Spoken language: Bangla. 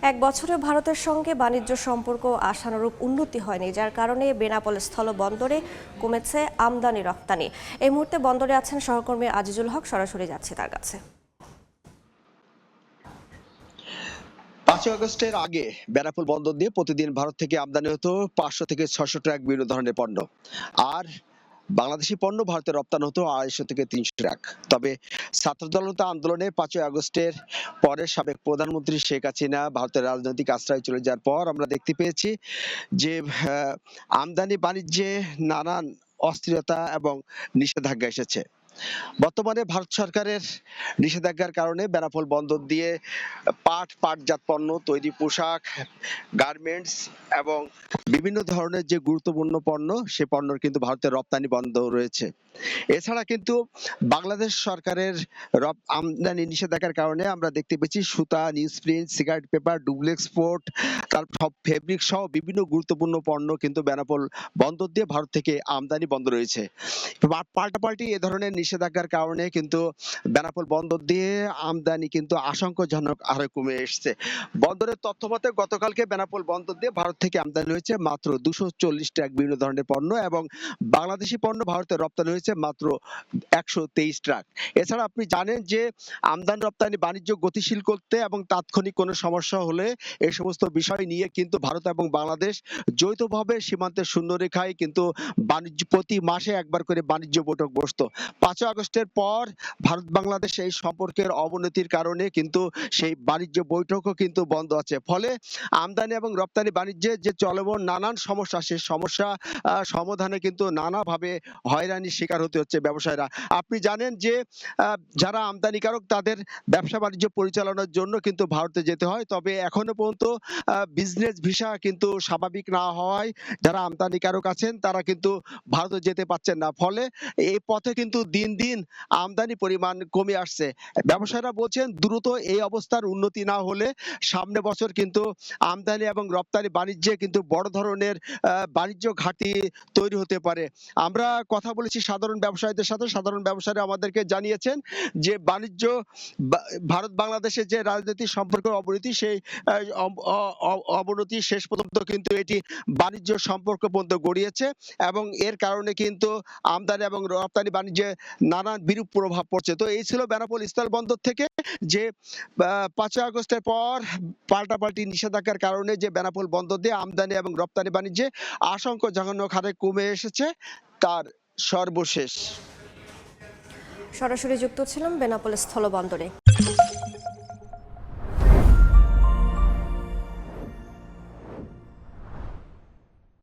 এক বছরে ভারতের সঙ্গে বাণিজ্য সম্পর্ক আশানুরূপ উন্নতি হয়নি, যার কারণে বেনাপোল স্থলবন্দরে কমেছে আমদানি রপ্তানি। এই মুহূর্তে বন্দরে আছেন সহকর্মী আজিজুল হক, সরাসরি যাচ্ছি তার কাছে। ৫ই আগস্টের আগে বেনাপোল বন্দর দিয়ে প্রতিদিন ভারত থেকে আমদানি হতো ৫০০ থেকে ৬০০ ট্রাক বিভিন্ন ধরনের পণ্য। আর বাংলাদেশি পণ্য ভারতে রপ্তানি হতো ২৫০ থেকে ৩০০ ট্রাক। তবে ছাত্র জনতা আন্দোলনে ৫ই আগস্টের পরে সাবেক প্রধানমন্ত্রী শেখ হাসিনা ভারতের রাজনৈতিক আশ্রয় চলে যাওয়ার পর আমরা দেখতে পেয়েছি যে আমদানি বাণিজ্যে নানান অস্থিরতা এবং নিষেধাজ্ঞা এসেছে। বর্তমানে ভারত সরকারের নিষেধাজ্ঞার কারণে বেনাপোল বন্দর দিয়ে পাটজাত পণ্য, তৈরি পোশাক, গার্মেন্টস এবং বিভিন্ন ধরনের যে গুরুত্বপূর্ণ পণ্য, সে পণ্যর কিন্তু ভারতের রপ্তানি বন্ধ রয়েছে। এছাড়া কিন্তু বাংলাদেশ সরকারের আমদানি নিষেধাজ্ঞার কারণে আমরা দেখতে পেয়েছি সুতা, newsprint, cigarette paper, double export, তারপর সব ফেব্রিক সহ বিভিন্ন গুরুত্বপূর্ণ পণ্য কিন্তু বেনাপোল বন্দর দিয়ে ভারত থেকে আমদানি বন্ধ রয়েছে। পাল্টাপাল্টি এ ধরনের নিষেধাজ্ঞার কারণে কিন্তু বেনাপোল বন্দর দিয়ে আমদানি কিন্তু আশঙ্কাজনক হারে কমে এসেছে। বন্দরের তথ্য মতে গতকালকে বেনাপোল বন্দর দিয়ে ভারত থেকে আমদানি হয়েছে মাত্র ২৪০ ট্রাক বিভিন্ন ধরনের পণ্য এবং বাংলাদেশি পণ্য ভারতে রপ্তানি হয়েছে মাত্র ১২৩ ট্রাক। এছাড়া আপনি জানেন যে আমদানি রপ্তানি বাণিজ্য গতিশীল করতে এবং তাৎক্ষণিক কোনো সমস্যা হলে এই সমস্ত বিষয় নিয়ে কিন্তু ভারত এবং বাংলাদেশ যৌথভাবে সীমান্তের শূন্যরেখায় কিন্তু বাণিজ্য প্রতি মাসে একবার করে বাণিজ্য বৈঠক বসতো। ৫ই আগস্টের পর ভারত বাংলাদেশ এই সম্পর্কের অবনতির কারণে কিন্তু সেই বাণিজ্য বৈঠকও কিন্তু বন্ধ আছে। ফলে আমদানি এবং রপ্তানি বাণিজ্যে যে চলমান নানান সমস্যা, সেই সমস্যা সমাধানে কিন্তু নানাভাবে হয়রানির শিকার হতে হচ্ছে ব্যবসায়ীরা। আপনি জানেন যে যারা আমদানিকারক তাদের ব্যবসা বাণিজ্য পরিচালনার জন্য কিন্তু ভারতে যেতে হয়, তবে এখনো পর্যন্ত বিজনেস ভিসা কিন্তু স্বাভাবিক না হওয়ায় যারা আমদানিকারক আছেন তারা কিন্তু ভারতে যেতে পারছেন না। ফলে এই পথে কিন্তু দিন দিন আমদানি পরিমাণ কমে আসছে। ব্যবসায়ীরা বলছেন দ্রুত এই অবস্থার উন্নতি না হলে সামনে বছর কিন্তু আমদানি এবং রপ্তানি বাণিজ্যে কিন্তু বড় ধরনের বাণিজ্য ঘাটতি তৈরি হতে পারে। আমরা কথা বলেছি সাধারণ ব্যবসায়ীদের সাথে, সাধারণ ব্যবসায়ীরা আমাদেরকে জানিয়েছেন যে বাণিজ্য ভারত বাংলাদেশের যে রাজনৈতিক সম্পর্কের অবনতি, সেই অবনতি শেষ পর্যন্ত কিন্তু এটি বাণিজ্য সম্পর্ক পর্যন্ত গড়িয়েছে এবং এর কারণে কিন্তু আমদানি এবং রপ্তানি বাণিজ্যে নানান বিরূপ প্রভাব পড়ছে। তো এই ছিল বেনাপোল স্থলবন্দর থেকে যে ৫ই আগস্টের পর পাল্টাপাল্টি নিষেধাজ্ঞার কারণে যে বেনাপোল বন্দর দিয়ে আমদানি এবং রপ্তানি বাণিজ্যে আশঙ্কাজনক হারে কমে এসেছে তার সর্বশেষ। সরাসরি যুক্ত ছিলাম বেনাপোল স্থলবন্দরে।